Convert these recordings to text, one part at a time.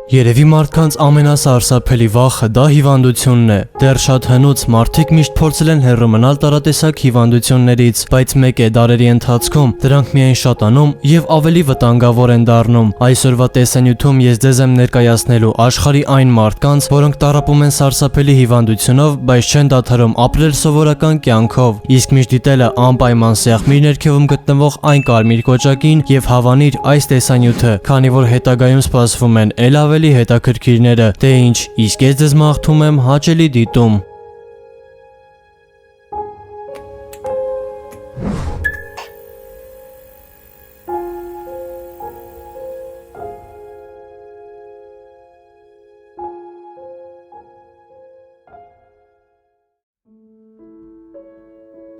Երևի մարդկանց ամենասարսափելի վախը դա հիվանդությունն է։ Դեռ շատ հնուց մարդիկ միշտ փորձել են հեռու մնալ տարատեսակ հիվանդություններից, բայց մեկ է դարերի ընթացքում դրանք միայն շատանում եւ ավելի վտանգավոր են դառնում։ Այսօրվա տեսանյութում ես ձեզ եմ ներկայացնելու աշխարհի այն մարդկանց, որոնք տառապում են սարսափելի հիվանդությունով, բայց չեն դադարում ապրել սովորական կյանքով։ Իսկ միշտ դիտելը անպայման սեղմիր ներքևում գտնվող այն կարմիր կոճակին եւ հավանիր այս տեսանյութը, քանի որ հետագայում սպասվում են ել ավելի հետաքրքիրները։ Դե ինչ, իսկ ես ձեզ մաղթում եմ հաճելի դիտում։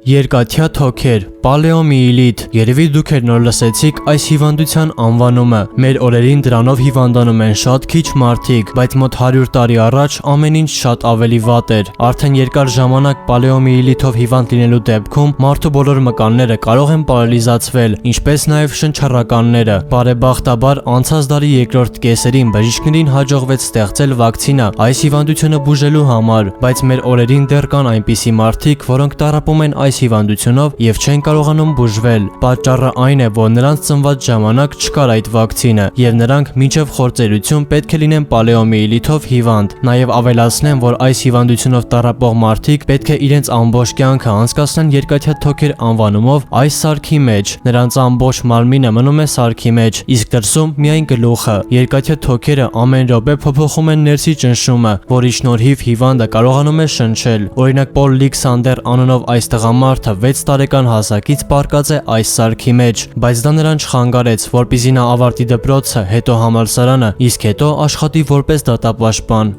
Երկաթյա թոքեր, պալեոմիելիտ։ Երևի դուք էլ նոր լսեցիք այս հիվանդության անվանումը։ Մեր օրերին դրանով հիվանդանում են շատ քիչ մարդիկ, բայց մոտ 100 տարի առաջ ամեն ինչ շատ ավելի վատ էր։ Արդեն երկար ժամանակ պալեոմիելիթով հիվանդ լինելու դեպքում մարդու բոլոր մկանները կարող են պարալիզացվել, ինչպես նաև շնչառականները։ Բարեբախտաբար անցած դարի երկրորդ կեսերին բժիշկներին հաջողվեց ստեղծել վակցինա այս հիվանդությունը բուժելու համար, բայց մեր օրերին դեռ կան այնպիսի մարդիկ, որոնք տառապում են այս հիվանդությունով եւ չեն կարողանում բուժվել։ Պատճառը այն է, որ նրանց ծնված ժամանակ չկար այդ վակցինը եւ նրանք մինչեւ խործերություն պետք է լինեն պալեոմիելիթով հիվանդ։ Նաեւ ավելացնեմ, որ այս հիվանդությունով տառապող մարդիկ պետք է իրենց ամբողջ կյանքը անցկացնեն երկաթյա թոքեր անվանումով այս սարքի մեջ։ Նրանց ամբողջ մարմինը մնում է սարքի մեջ, իսկ դրսում միայն գլուխը։ Երկաթյա թոքերը ամեն րոպե փոփոխում են ներսի ճնշումը, որի շնորհիվ հիվանդը կարողանում է շնչել։ Օրինակ Պոլ Լիքսանդեր անունով այս տղամարդը 6 տարեկան հասակից պառկած է այս սարքի մեջ, բայց դա նրան չխանգարեց, որպեսզի նա ավարտի դպրոցը, հետո համալսարանը, իսկ հետո աշխատի որպես դատապաշտպան։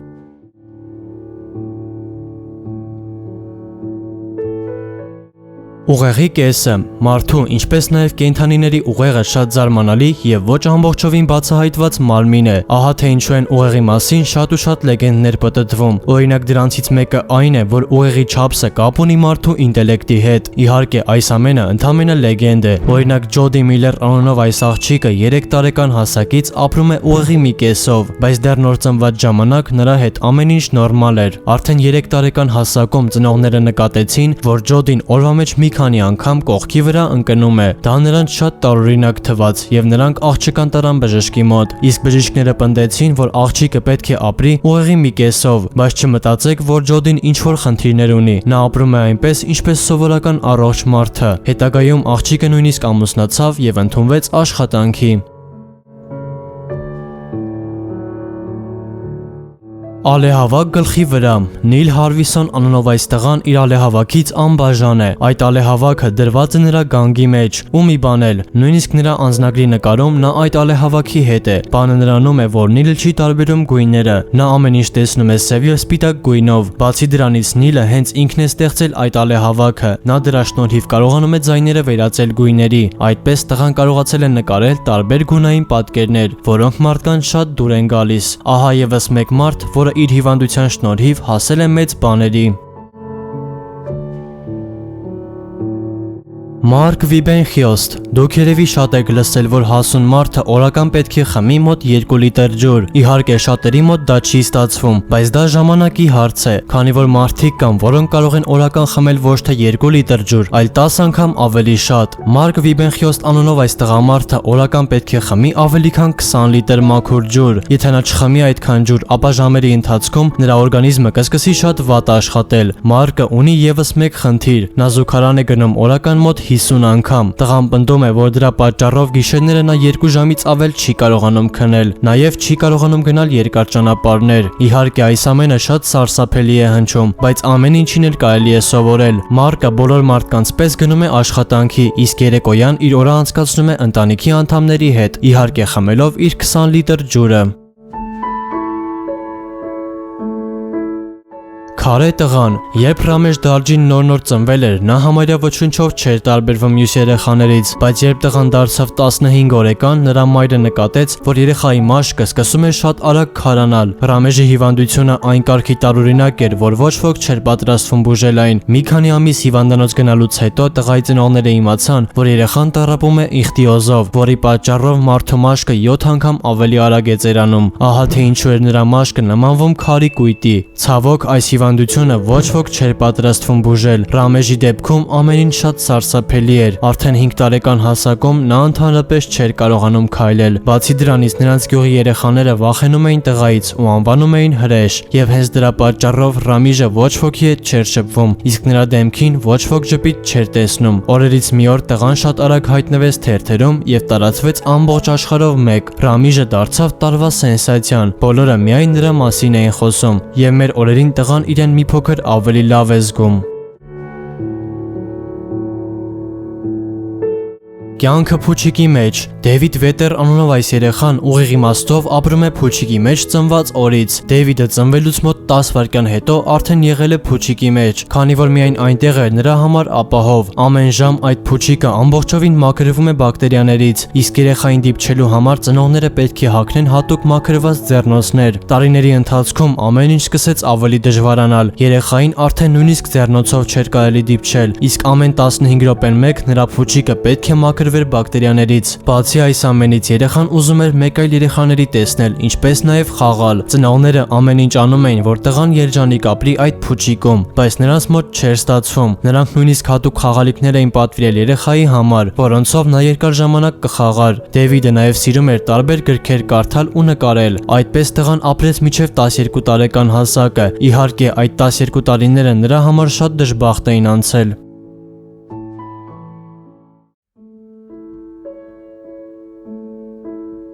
Ուղեղի կեսը, մարդու, ինչպես նաև կենդանիների ուղեղը շատ զարմանալի եւ ոչ ամբողջովին բացահայտված մարմին է։ Ահա թե ինչու են ուղեղի մասին շատ ու շատ լեգենդներ պտտվում։ Օրինակ դրանցից մեկը այն է, որ ուղեղի չափսը կապ ունի մարդու ինտելեկտի հետ։ Իհարկե, այս ամենը ընդամենը լեգենդ է։ Օրինակ Ջոդի Միլլեր անունով այս աղջիկը 3 տարեկան հասակից ապրում է ուղեղի մի կեսով, բայց դեռ նոր ծնված ժամանակ նրա հետ ամեն ինչ նորմալ էր։ Արդեն 3 տարեկան հասակում ծնողները նկատեցին, որ Ջոդին օրվա մեջ մի քանի անգամ կողքի վրա ընկնում է։ Դա նրանց շատ տարօրինակ թվաց եւ նրանք աղջկան տարան բժշկի մոտ։ Իսկ բժիշկները պնդեցին, որ աղջիկը պետք է ապրի ուղեղի մի կեսով, բայց չմտածեք, որ Ջոդին ինչ որ խնդիրներ ունի։ Նա ապրում է այնպես, ինչպես սովորական առողջ մարդը։ Հետագայում աղջիկը նույնիսկ ամուսնացավ եւ ընդունվեց աշխատանքի։ Ալեհավաք գլխի վրա։ Նիլ Հարվիսոն անունով այս տղան իր ալեհավաքից անբաժան է։ Այդ ալեհավաքը դրված է նրա գանգի մեջ, ու մի բան էլ, նույնիսկ նրա անձնագրի նկարում նա այդ ալեհավաքի հետ է։ Բանը նրանում է, որ Նիլը չի տարբերում գույները։ Նա ամեն ինչ տեսնում է սև եւ սպիտակ գույնով։ Բացի դրանից Նիլը հենց ինքն է ստեղծել այդ ալեհավաքը։ Նա դրա շնորհիվ կարողանում է ձայները վերածել գույների։ Այդպես տղան կարողացել է նկարել տարբեր գունային պատկերներ, որոնք մարդկանց շատ դուր են գալիս։ Ահա եւս մեկ մարդ, որը իր հիվանդության շնորհիվ հասել է մեծ բաների։ Մարկ Վիբենխյոստ։ Դուք երևի շատ եք լսել, որ հասուն մարդը օրական պետք է խմի մոտ 2 լիտր ջուր։ Իհարկե շատերի մոտ դա չի ստացվում, բայց դա ժամանակի հարց է, քանի որ մարդիկ կան, որոնք կարող են օրական խմել ոչ թե 2 լիտր ջուր, այլ 10 անգամ ավելի շատ։ Մարկ Վիբենխյոստ անունով այս տղամարդը օրական պետք է խմի ավելի քան 20 լիտր մաքուր ջուր։ Եթե նա չխմի այդքան ջուր, ապա ժամերի ընթացքում նրա օրգանիզմը կսկսի շատ վատ աշխատել։ Մարկը ունի եւս մեկ խնդիր։ Նա զուգարան է գնում օրական մոտ 50 անգամ։ Տղան պնդում է, որ դրա պատճառով գիշերները նա 2 ժամից ավել չի կարողանում քնել, նաև չի կարողանում գնալ երկար ճանապարհներ։ Իհարկե այս ամենը շատ սարսափելի է հնչում, բայց ամեն ինչին էլ կարելի է սովորել։ Մարկը բոլոր մարդկանց պես գնում է աշխատանքի, իսկ երեկոյան իր օրը անցկացնում է ընտանիքի անդամների հետ, իհարկե խմելով իր 20 լիտր ջուրը։ Քարե տղան, երբ Ռամեժ Դալջին նոր ծնվել էր, նա համարյա ոչնչով չէր տարբերվում մյուս երեխաներից, բայց երբ տղան դարձավ 15 օրեկան, նրա մայրը նկատեց, որ երեխայի մաշկը սկսում է շատ արագ քարանալ։ Ռամեժի հիվանդությունը այն կարգի տարօրինակ էր, որ ոչ ոք չէր պատրաստվում բուժել այն։ Մի քանի ամիս հիվանդանոց գնալուց հետո տղայի ծնողները իմացան, որ երեխան տառապում է իխտիոզով, որի պատճառով մարդու մաշկը 7 անգամ ավելի արագ է ծերանում։ Ահա թե ինչու էր նրա մաշկը նմանվում քարի կույտի։ Ցավոք, այս հիվանդությունը ոչ ոք չէր պատրաստվում բուժել։ Ռամեժի դեպքում ամեն ինչ շատ սարսափելի էր։ Արդեն 5 տարեկան հասակում նա ընդհանրապես չէր կարողանում քայլել։ Բացի դրանից, նրանց գյուղի երեխաները վախենում էին տղայից ու անվանում էին հրեշ, եւ հենց դրա պատճառով Ռամիժը ոչ ոքի հետ չէր շփվում, իսկ նրա դեմքին ոչ ոք ժպիտ չէր տեսնում։ Օրերից մի օր տղան շատ արագ հայտնվեց թերթերում եւ տարածվեց ամբողջ աշխարհով մեկ։ Ռամիժը դարձավ տարվա սենսացիան։ Բոլորը միայն նրա մասին էին խոսում, եւ մեր օրերին տղան իրեն մի փոքր ավելի լավ է զգում։ Կյանքը փուչիկի մեջ։ Դեվիդ Վետեր անունով այս երեխան ուղիղ իմաստով ապրում է փուչիկի մեջ ծնված օրից։ Դեվիդը ծնվելուց մոտ 10 վայրկյան հետո արդեն եղել է փուչիկի մեջ, քանի որ միայն այնտեղ էր նրա համար ապահով։ Ամեն ժամ այդ փուչիկը ամբողջովին մաքրվում է բակտերիաներից, իսկ երեխային դիպչելու համար ծնողները պետք է հագնեն հատուկ մաքրված ձեռնոցներ։ Տարիների ընթացքում ամեն ինչ սկսեց ավելի դժվարանալ։ Երեխային արդեն նույնիսկ ձեռնոցով չէր կարելի դիպչել, իսկ ամեն 15 րոպեն մեկ նրա փուչիկը պետք է մաքրվեր բակտերիաներից։ Բացի այս ամենից, երեխան ուզում էր մեկ այլ երեխաների տեսնել, ինչպես նաև խաղալ։ Ծնողները ամեն ինչ անում էին, որ տղան երջանիկ ապրի այդ փուչիկում, բայց նրանց մոտ չէր ստացվում։ Նրանք նույնիսկ հատուկ խաղալիքներ էին պատվիրել երեխայի համար, որոնցով նա երկար ժամանակ կխաղար։ Դեվիդը նաև սիրում էր տարբեր գրքեր կարդալ ու նկարել։ Այդպես տղան ապրեց մինչև 12 տարեկան հասակը։ Իհարկե, այդ 12 տարիները նրա համար շատ դժբախտ էին անցել։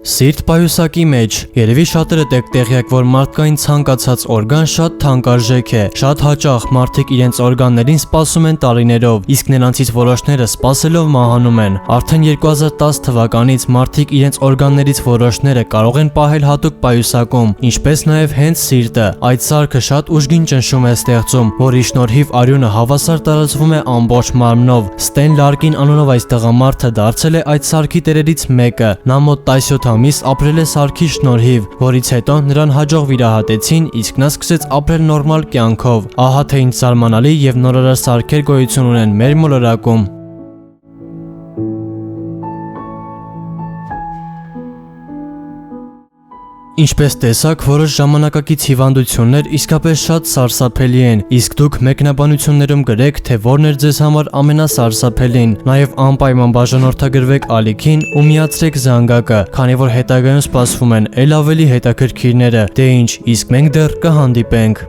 Սիրտ պայուսակի մեջ։ Երևի շատերը տեղյակ, որ մարդկային ցանկացած օրգան շատ թանկարժեք է։ Շատ հաճախ մարդիկ իրենց օրգաններին սպասում են տարիներով, իսկ նրանցից որոշները սպասելով մահանում են։ Արդեն 2010 թվականից մարդիկ իրենց օրգաններից որոշները կարող են պահել հատուկ պայուսակում, ինչպես նաև հենց սիրտը։ Այդ սարքը շատ ուժգին ճնշում է ստեղծում, որի շնորհիվ արյունը հավասար տարածվում է ամբողջ մարմնով։ Ստեն Լարկին անունով այս տղամարդը դարձել է այդ սարքի տերերից մեկը։ Նա մոտ 17 ամիս ապրել է սարքի շնորհիվ, որից հետո նրան հաջող վիրահատեցին, իսկ նա սկսեց ապրել նորմալ կյանքով։ Ահա թե ինչ զարմանալի եւ նորարար սարքեր գոյություն ունեն մեր մոլորակում։ Ինչպես տեսակ, որոշ ժամանակակից հիվանդություններ իսկապես շատ սարսափելի են, իսկ դուք մեկնաբանություններում գրեք, թե որն էր ձեզ համար ամենասարսափելին։ Նաև անպայման բաժանորդագրվեք ալիքին ու միացրեք զանգակը, քանի որ հետագայում սպասվում են ել ավելի հետաքրքիրները։ Դե ինչ, իսկ մենք դեռ կհանդիպենք։